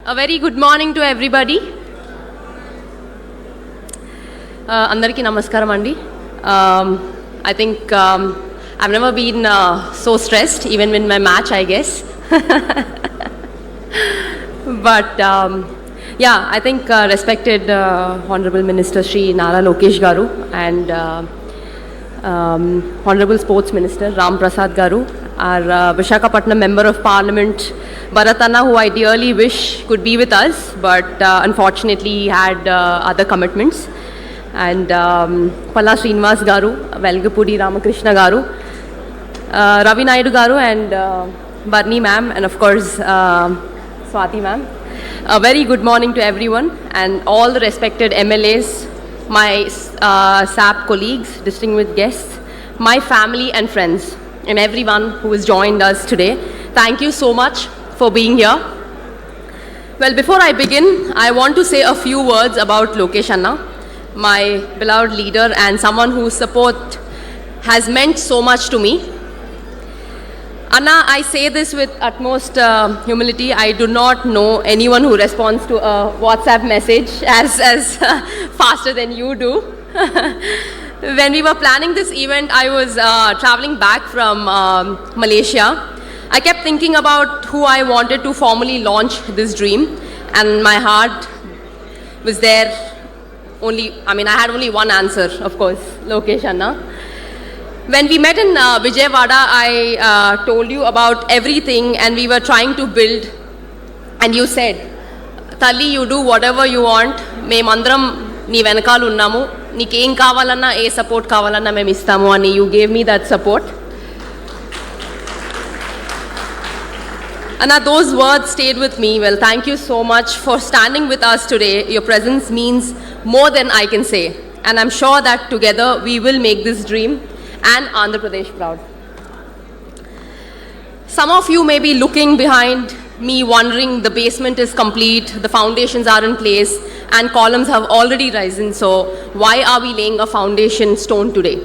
A very good morning to everybody. Andariki namaskaram andi. I think I've never been so stressed, even in my match, I guess. But yeah, I think respected Honorable Minister Shri Nara Lokesh garu and Honorable Sports Minister Ram Prasad garu, our Visakhapatnam Member of Parliament Bharatana, who I dearly wish could be with us, but unfortunately he had other commitments, and Palla Srinivas garu, Velgapudi Ramakrishna garu, Ravi Naidu garu, and Barni ma'am, and of course Swati ma'am. A very good morning to everyone and all the respected MLAs, my SAP colleagues, distinguished guests, my family and friends, and everyone who has joined us today. Thank you so much for being here. Well, before I begin, I want to say a few words about Lokesh Anna, my beloved leader and someone whose support has meant so much to me. Anna, I say this with utmost humility. I do not know anyone who responds to a WhatsApp message as faster than you do. When we were planning this event, I was traveling back from Malaysia. I kept thinking about who I wanted to formally launch this dream, and my heart was there. I had only one answer, of course, Lokesh Anna. When we met in Vijayawada, I told you about everything and we were trying to build, and you said, Tali, you do whatever you want, memandram nee venakalu unnamu, neekem kavalanna e support kavalanna mem istamu ani. You gave me that support. Anna, those words stayed with me. Well, thank you so much for standing with us today. Your presence means more than I can say, and I'm sure that together we will make this dream and Andhra Pradesh proud. Some of you may be looking behind me wondering the basement is complete, the foundations are in place, and columns have already risen, so why are we laying a foundation stone today?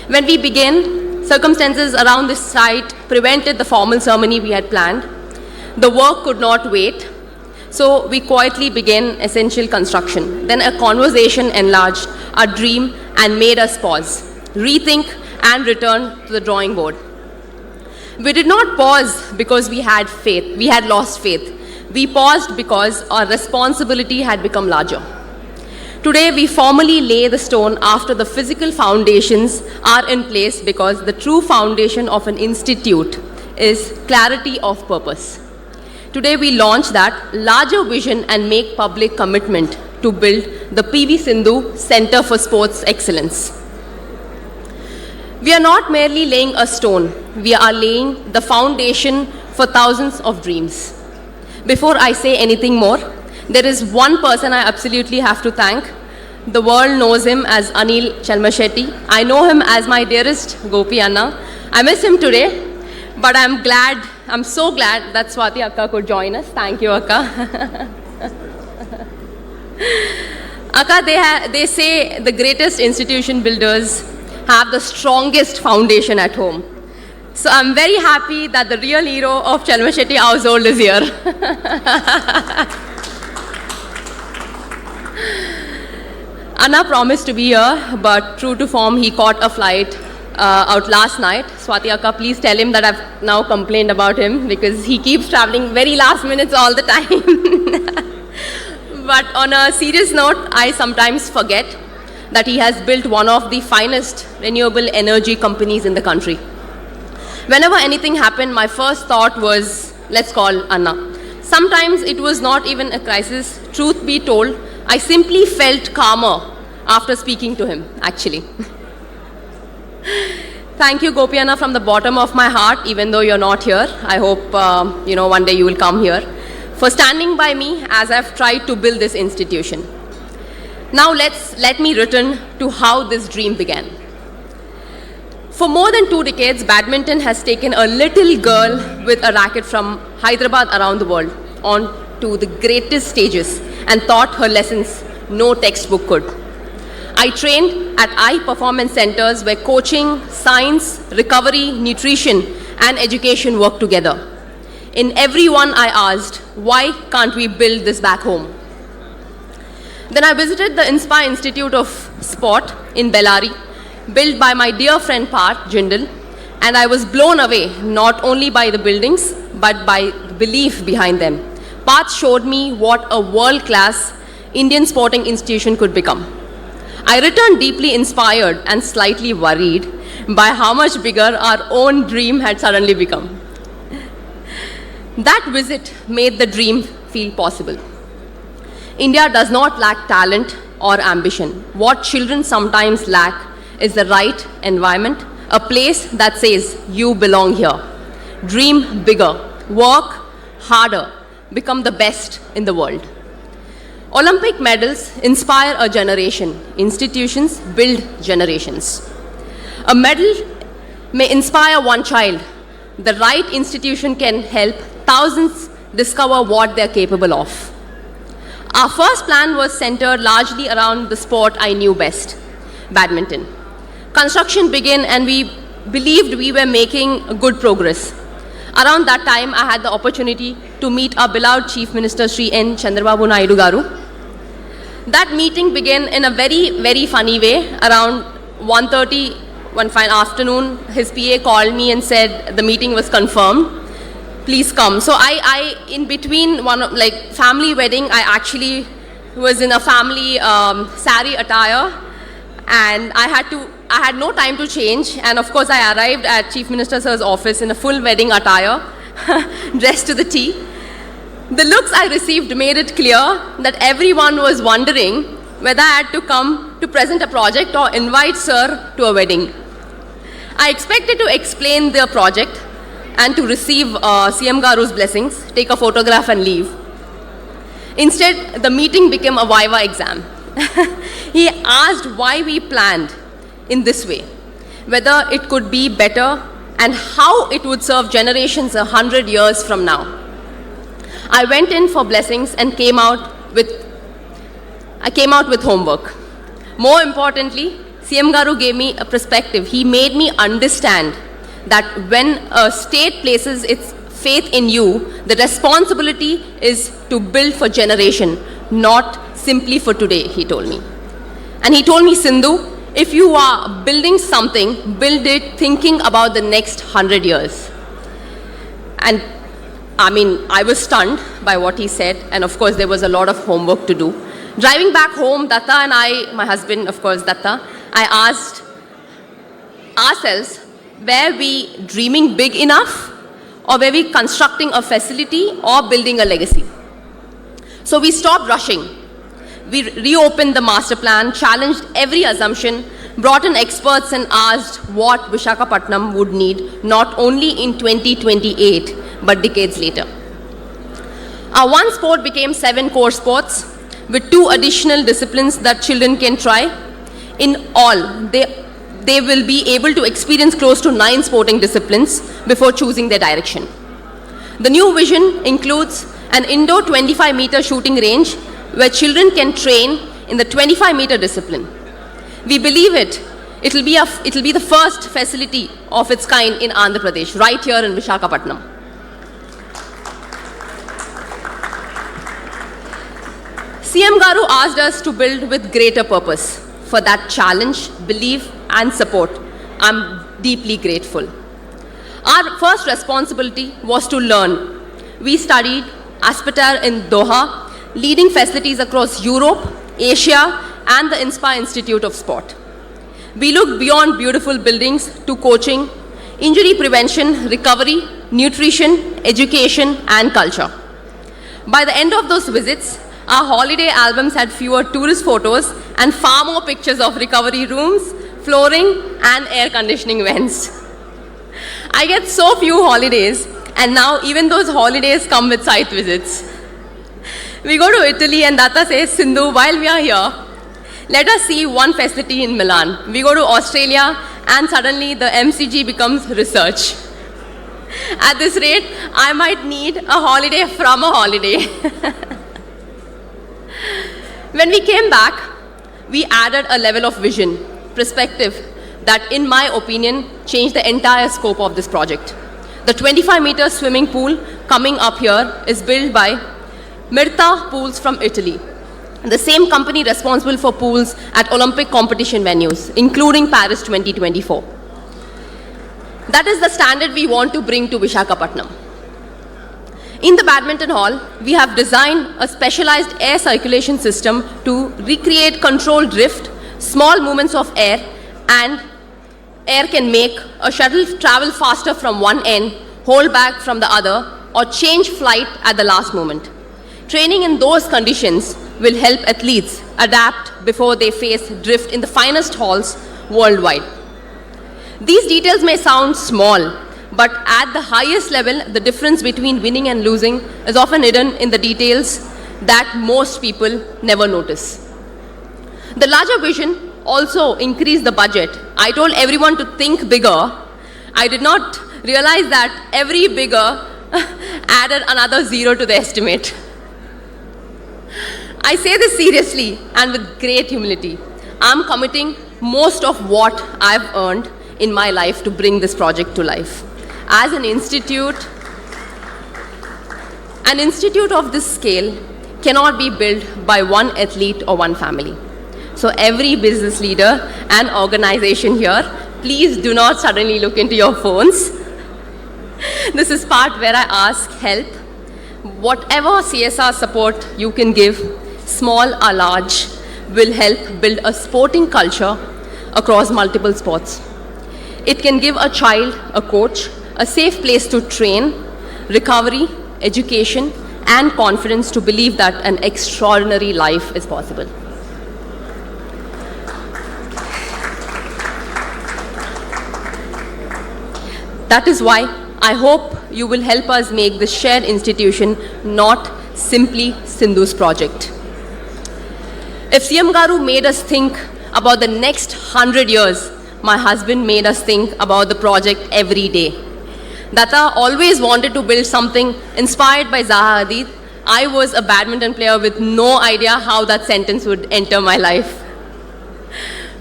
When we began, circumstances around this site prevented the formal ceremony we had planned. The work could not wait, so we quietly began essential construction. Then a conversation enlarged our dream and made us pause, rethink, and return to the drawing board. We did not pause because we had faith. We had lost faith. We paused because our responsibility had become larger. Today, we formally lay the stone after the physical foundations are in place, because the true foundation of an institute is clarity of purpose. Today, we launch that larger vision and make public commitment to build the PV Sindhu Center for Sports Excellence. We are not merely laying a stone, we are laying the foundation for thousands of dreams. Before I say anything more, there is one person I absolutely have to thank. The world knows him as Anil Chalmashetty. I know him as my dearest Gopi Anna. I miss him today, but I'm so glad that Swati Akka could join us. Thank you, Akka. Akka, they say the greatest institution builders have the strongest foundation at home. So I'm very happy that the real hero of Chalmashetty household is here. Anna promised to be here, but true to form, he caught a flight out last night. Swati Akka, please tell him that I've now complained about him, because he keeps traveling very last minutes all the time. But on a serious note, I sometimes forget that he has built one of the finest renewable energy companies in the country. Whenever anything happened, my first thought was, let's call Anna. Sometimes it was not even a crisis. Truth be told, I simply felt calmer after speaking to him, actually. Thank you, Gopi Anna, from the bottom of my heart, even though you're not here. I hope, one day you will come here, for standing by me as I've tried to build this institution. Now let me return to how this dream began. For more than 2 decades, badminton has taken a little girl with a racket from Hyderabad around the world onto the greatest stages and taught her lessons no textbook could. I trained at high performance centers where coaching, science, recovery, nutrition, and education work together. In every one I asked, why can't we build this back home? Then I visited the Inspire Institute of Sport in Bellary, built by my dear friend Parth Jindal, and I was blown away not only by the buildings, but by the belief behind them. Parth showed me what a world-class Indian sporting institution could become. I returned deeply inspired and slightly worried by how much bigger our own dream had suddenly become. That visit made the dream feel possible. India does not lack talent or ambition. What children sometimes lack is the right environment, a place that says, you belong here. Dream bigger, work harder, become the best in the world. Olympic medals inspire a generation. Institutions build generations. A medal may inspire one child. The right institution can help thousands discover what they're capable of. Our first plan was centered largely around the sport I knew best, badminton. Construction began and we believed we were making good progress. Around that time, I had the opportunity to meet our beloved Chief Minister, Sri N. Chandrababu Naidu Garu. That meeting began in a very, very funny way. Around 1:30, one fine afternoon, his PA called me and said the meeting was confirmed. Please come. So I in between family wedding, I actually was in a family sari attire, and I had no time to change. And of course, I arrived at Chief Minister Sir's office in a full wedding attire, dressed to the T. The looks I received made it clear that everyone was wondering whether I had to come to present a project or invite Sir to a wedding. I expected to explain the project and to receive CM Garu's blessings, take a photograph and leave. Instead, the meeting became a Viva exam. He asked why we planned in this way, whether it could be better and how it would serve generations 100 years from now. I went in for blessings and came out with homework. More importantly, CM Garu gave me a perspective. He made me understand that when a state places its faith in you, the responsibility is to build for generation, not simply for today, he told me. And he told me, Sindhu, if you are building something, build it thinking about the next 100 years. And I was stunned by what he said, and of course there was a lot of homework to do. Driving back home, Datta and I, my husband, of course, Datta, I asked ourselves, were we dreaming big enough, or were we constructing a facility or building a legacy? So we stopped rushing. We reopened the master plan, challenged every assumption, brought in experts and asked what Visakhapatnam would need, not only in 2028, but decades later. Our one sport became 7 core sports, with 2 additional disciplines that children can try. In all, they will be able to experience close to 9 sporting disciplines before choosing their direction. The new vision includes an indoor 25-meter shooting range where children can train in the 25-meter discipline. We believe it'll be the first facility of its kind in Andhra Pradesh, right here in Visakhapatnam. CM Garu asked us to build with greater purpose. For that challenge, belief, and support, I'm deeply grateful. Our first responsibility was to learn. We studied Aspetar in Doha, leading facilities across Europe, Asia, and the Inspire Institute of Sport. We looked beyond beautiful buildings to coaching, injury prevention, recovery, nutrition, education, and culture. By the end of those visits, our holiday albums had fewer tourist photos and far more pictures of recovery rooms, flooring, and air conditioning vents. I get so few holidays, and now even those holidays come with site visits. We go to Italy and Datta says, Sindhu, while we are here, let us see one facility in Milan. We go to Australia and suddenly the MCG becomes research. At this rate, I might need a holiday from a holiday. When we came back, we added a level of vision, perspective that, in my opinion, changed the entire scope of this project. The 25-meter swimming pool coming up here is built by Mirta Pools from Italy, the same company responsible for pools at Olympic competition venues, including Paris 2024. That is the standard we want to bring to Visakhapatnam. In the badminton hall, we have designed a specialized air circulation system to recreate controlled drift, small movements of air, and air can make a shuttle travel faster from one end, hold back from the other, or change flight at the last moment. Training in those conditions will help athletes adapt before they face drift in the finest halls worldwide. These details may sound small, but at the highest level, the difference between winning and losing is often hidden in the details that most people never notice. The larger vision also increased the budget. I told everyone to think bigger. I did not realize that every bigger added another zero to the estimate. I say this seriously and with great humility. I'm committing most of what I've earned in my life to bring this project to life. As an institute of this scale cannot be built by one athlete or one family. So every business leader and organization here, please do not suddenly look into your phones. This is part where I ask help. Whatever CSR support you can give, small or large, will help build a sporting culture across multiple sports. It can give a child a coach, a safe place to train, recovery, education, and confidence to believe that an extraordinary life is possible. That is why I hope you will help us make this shared institution not simply Sindhu's project. If CM Garu made us think about the next 100 years, my husband made us think about the project every day. Datta always wanted to build something inspired by Zaha Hadid. I was a badminton player with no idea how that sentence would enter my life.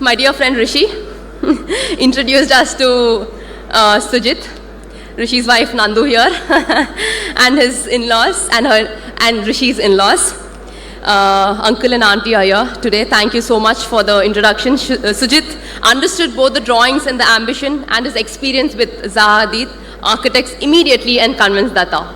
My dear friend Rishi introduced us to Sujit, Rishi's wife Nandu here, and his in-laws and Rishi's in-laws. Uncle and auntie are here today. Thank you so much for the introduction. Sujit understood both the drawings and the ambition, and his experience with Zaha Hadid architects immediately and convinced Datta.